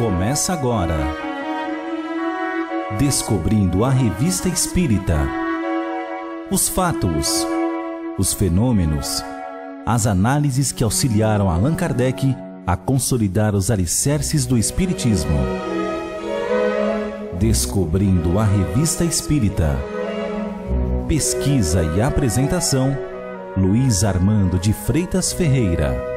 Começa agora. Descobrindo a Revista Espírita. Os fatos, os fenômenos, as análises que auxiliaram Allan Kardec a consolidar os alicerces do Espiritismo. Descobrindo a Revista Espírita. Pesquisa e apresentação, Luiz Armando de Freitas Ferreira.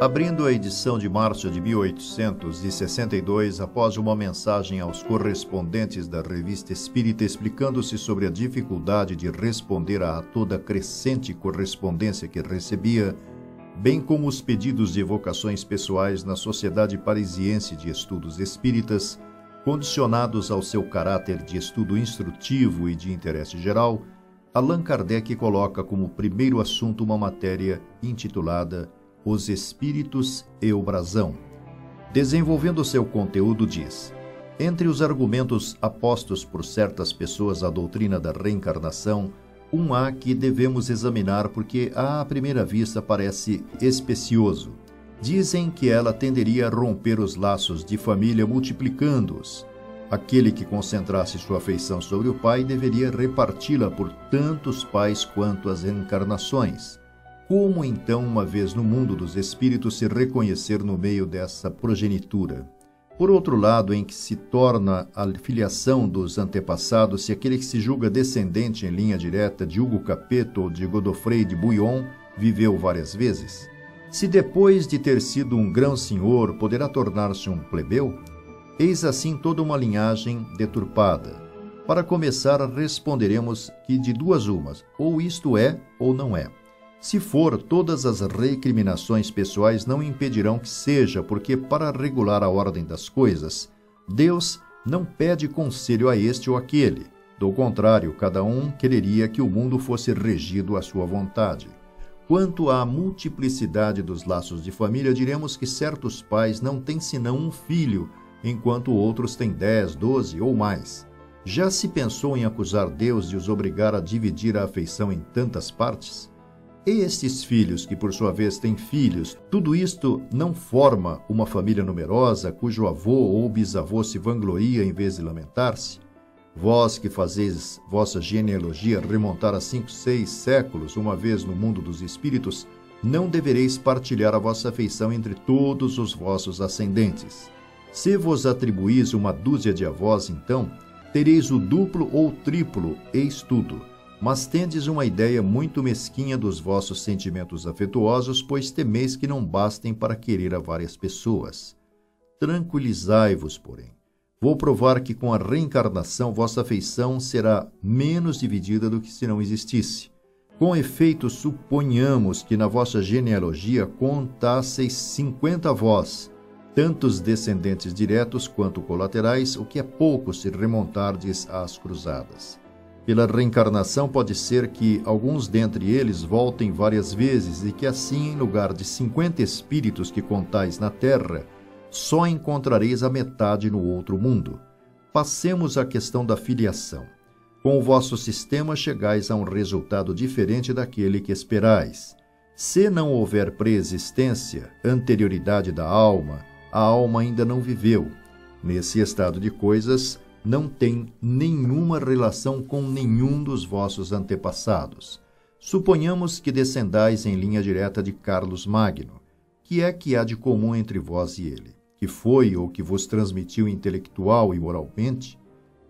Abrindo a edição de março de 1862, após uma mensagem aos correspondentes da Revista Espírita explicando-se sobre a dificuldade de responder a toda a crescente correspondência que recebia, bem como os pedidos de evocações pessoais na Sociedade Parisiense de Estudos Espíritas, condicionados ao seu caráter de estudo instrutivo e de interesse geral, Allan Kardec coloca como primeiro assunto uma matéria intitulada Os Espíritos e o Brasão. Desenvolvendo seu conteúdo, diz: entre os argumentos apostos por certas pessoas à doutrina da reencarnação, um há que devemos examinar porque à primeira vista parece especioso. Dizem que ela tenderia a romper os laços de família multiplicando-os. Aquele que concentrasse sua afeição sobre o pai deveria reparti-la por tantos pais quanto as encarnações. Como então, uma vez no mundo dos espíritos, se reconhecer no meio dessa progenitura? Por outro lado, em que se torna a filiação dos antepassados se aquele que se julga descendente em linha direta de Hugo Capeto ou de Godofrei de Bouillon viveu várias vezes? Se depois de ter sido um grão-senhor poderá tornar-se um plebeu? Eis assim toda uma linhagem deturpada. Para começar, responderemos que de duas umas, ou isto é ou não é. Se for, todas as recriminações pessoais não impedirão que seja, porque para regular a ordem das coisas, Deus não pede conselho a este ou aquele. Do contrário, cada um quereria que o mundo fosse regido à sua vontade. Quanto à multiplicidade dos laços de família, diremos que certos pais não têm senão um filho, enquanto outros têm 10, 12 ou mais. Já se pensou em acusar Deus de os obrigar a dividir a afeição em tantas partes? E estes filhos, que por sua vez têm filhos, tudo isto não forma uma família numerosa, cujo avô ou bisavô se vangloria em vez de lamentar-se? Vós que fazeis vossa genealogia remontar a 5, 6 séculos, uma vez no mundo dos espíritos, não devereis partilhar a vossa afeição entre todos os vossos ascendentes. Se vos atribuís uma dúzia de avós, então, tereis o duplo ou triplo, eis tudo. Mas tendes uma ideia muito mesquinha dos vossos sentimentos afetuosos, pois temeis que não bastem para querer a várias pessoas. Tranquilizai-vos, porém. Vou provar que com a reencarnação vossa afeição será menos dividida do que se não existisse. Com efeito, suponhamos que na vossa genealogia contasseis 50 avós, tantos descendentes diretos quanto colaterais, o que é pouco se remontardes às cruzadas. Pela reencarnação pode ser que alguns dentre eles voltem várias vezes e que assim, em lugar de 50 espíritos que contais na terra, só encontrareis a metade no outro mundo. Passemos à questão da filiação. Com o vosso sistema chegais a um resultado diferente daquele que esperais. Se não houver preexistência, anterioridade da alma, a alma ainda não viveu. Nesse estado de coisas, não tem nenhuma relação com nenhum dos vossos antepassados. Suponhamos que descendais em linha direta de Carlos Magno. Que é que há de comum entre vós e ele? Que foi ou que vos transmitiu intelectual e moralmente?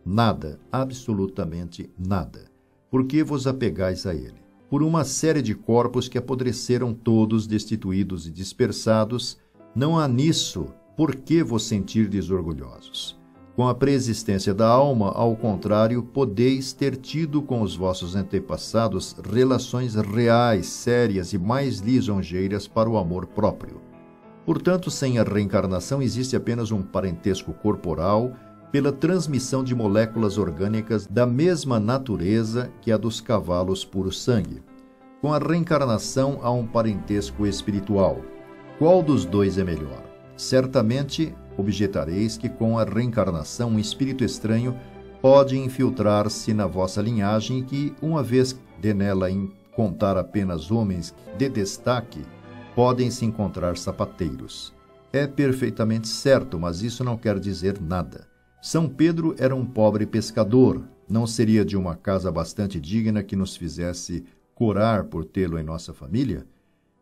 Nada, absolutamente nada. Por que vos apegais a ele? Por uma série de corpos que apodreceram todos, destituídos e dispersados, não há nisso por que vos sentirdes orgulhosos. Com a preexistência da alma, ao contrário, podeis ter tido com os vossos antepassados relações reais, sérias e mais lisonjeiras para o amor próprio. Portanto, sem a reencarnação existe apenas um parentesco corporal pela transmissão de moléculas orgânicas da mesma natureza que a dos cavalos puro sangue. Com a reencarnação há um parentesco espiritual. Qual dos dois é melhor? Certamente objetareis que com a reencarnação um espírito estranho pode infiltrar-se na vossa linhagem e que, uma vez de nela contar apenas homens de destaque, podem se encontrar sapateiros. É perfeitamente certo, mas isso não quer dizer nada. São Pedro era um pobre pescador. Não seria de uma casa bastante digna que nos fizesse corar por tê-lo em nossa família?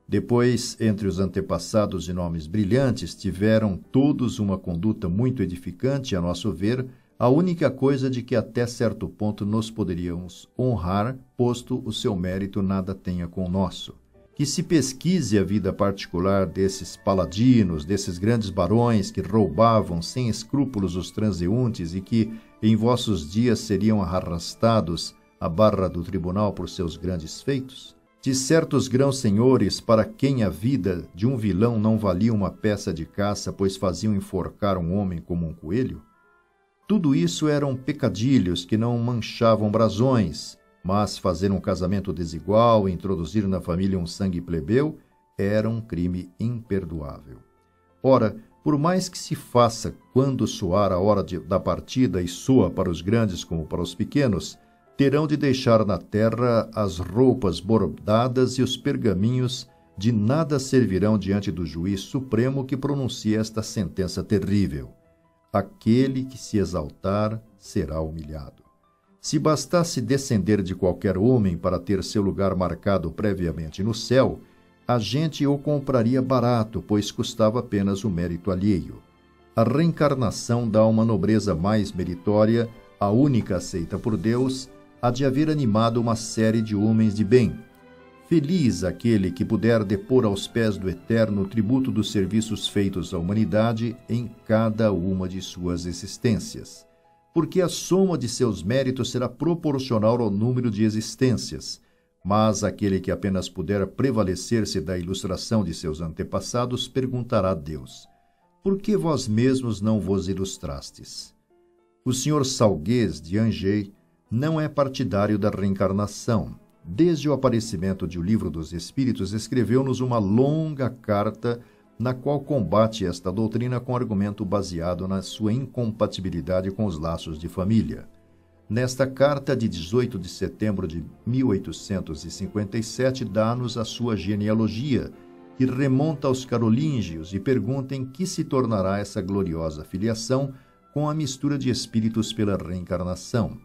Depois, entre os antepassados de nomes brilhantes, tiveram todos uma conduta muito edificante, a nosso ver, a única coisa de que até certo ponto nos poderíamos honrar, posto o seu mérito nada tenha com o nosso. Que se pesquise a vida particular desses paladinos, desses grandes barões que roubavam sem escrúpulos os transeuntes e que, em vossos dias, seriam arrastados à barra do tribunal por seus grandes feitos? De certos grãos senhores, para quem a vida de um vilão não valia uma peça de caça, pois faziam enforcar um homem como um coelho? Tudo isso eram pecadilhos que não manchavam brasões, mas fazer um casamento desigual e introduzir na família um sangue plebeu era um crime imperdoável. Ora, por mais que se faça quando soar a hora da partida e soa para os grandes como para os pequenos, terão de deixar na terra as roupas bordadas e os pergaminhos, de nada servirão diante do juiz supremo que pronuncia esta sentença terrível: aquele que se exaltar será humilhado. Se bastasse descender de qualquer homem para ter seu lugar marcado previamente no céu, a gente o compraria barato, pois custava apenas o mérito alheio. A reencarnação dá uma nobreza mais meritória, a única aceita por Deus, há de haver animado uma série de homens de bem. Feliz aquele que puder depor aos pés do Eterno o tributo dos serviços feitos à humanidade em cada uma de suas existências, porque a soma de seus méritos será proporcional ao número de existências, mas aquele que apenas puder prevalecer-se da ilustração de seus antepassados perguntará a Deus: por que vós mesmos não vos ilustrastes? O Sr. Salguez de Angers não é partidário da reencarnação. Desde o aparecimento de O Livro dos Espíritos, escreveu-nos uma longa carta na qual combate esta doutrina com argumento baseado na sua incompatibilidade com os laços de família. Nesta carta de 18 de setembro de 1857, dá-nos a sua genealogia, que remonta aos carolíngios, e pergunta em que se tornará essa gloriosa filiação com a mistura de espíritos pela reencarnação.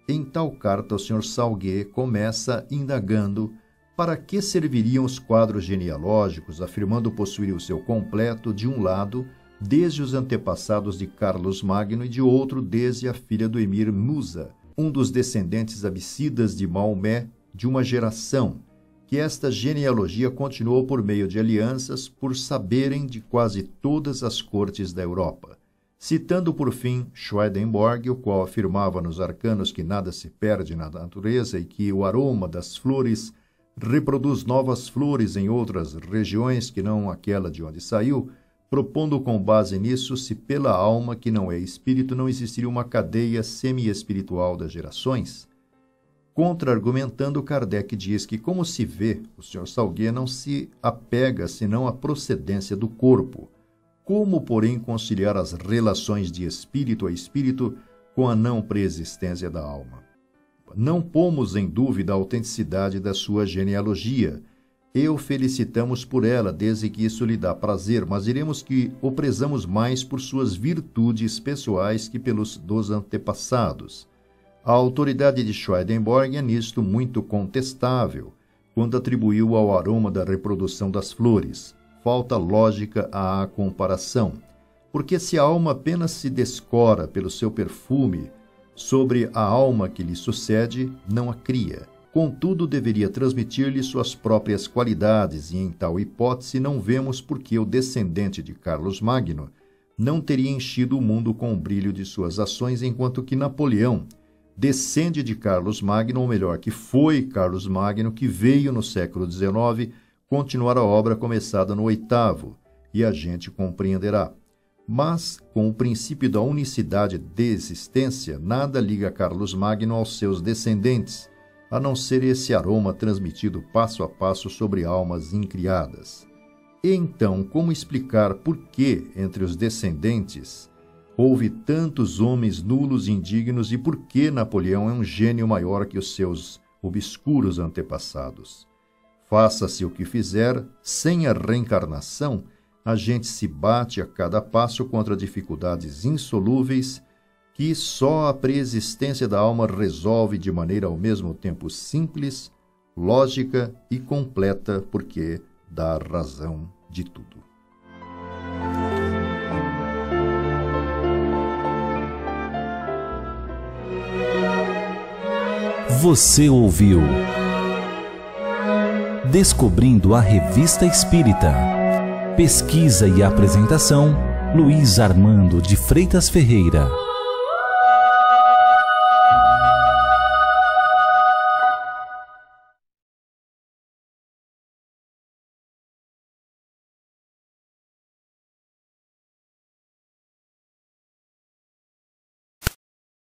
Em tal carta, o Sr. Salguet começa indagando para que serviriam os quadros genealógicos, afirmando possuir o seu completo, de um lado, desde os antepassados de Carlos Magno e de outro, desde a filha do Emir Musa, um dos descendentes abissídas de Maomé de uma geração, que esta genealogia continuou por meio de alianças por saberem de quase todas as cortes da Europa. Citando por fim Swedenborg, o qual afirmava nos arcanos que nada se perde na natureza e que o aroma das flores reproduz novas flores em outras regiões que não aquela de onde saiu, propondo com base nisso se pela alma que não é espírito não existiria uma cadeia semi-espiritual das gerações. Contra-argumentando, Kardec diz que, como se vê, o Sr. Salguet não se apega senão à procedência do corpo. Como, porém, conciliar as relações de espírito a espírito com a não preexistência da alma? Não pomos em dúvida a autenticidade da sua genealogia, e o felicitamos por ela, desde que isso lhe dá prazer, mas diremos que o prezamos mais por suas virtudes pessoais que pelos dos antepassados. A autoridade de Swedenborg é nisto muito contestável, quando atribuiu ao aroma da reprodução das flores. Falta lógica à comparação, porque se a alma apenas se descora pelo seu perfume sobre a alma que lhe sucede, não a cria. Contudo, deveria transmitir-lhe suas próprias qualidades, e em tal hipótese não vemos por que o descendente de Carlos Magno não teria enchido o mundo com o brilho de suas ações, enquanto que Napoleão descende de Carlos Magno, ou melhor, que foi Carlos Magno, que veio no século XIX continuar a obra começada no VIII, e a gente compreenderá. Mas, com o princípio da unicidade de existência, nada liga Carlos Magno aos seus descendentes, a não ser esse aroma transmitido passo a passo sobre almas incriadas. E então, como explicar por que, entre os descendentes, houve tantos homens nulos e indignos e por que Napoleão é um gênio maior que os seus obscuros antepassados. Faça-se o que fizer, sem a reencarnação, a gente se bate a cada passo contra dificuldades insolúveis que só a preexistência da alma resolve de maneira ao mesmo tempo simples, lógica e completa, porque dá razão de tudo. Você ouviu Descobrindo a Revista Espírita. Pesquisa e apresentação, Luiz Armando de Freitas Ferreira.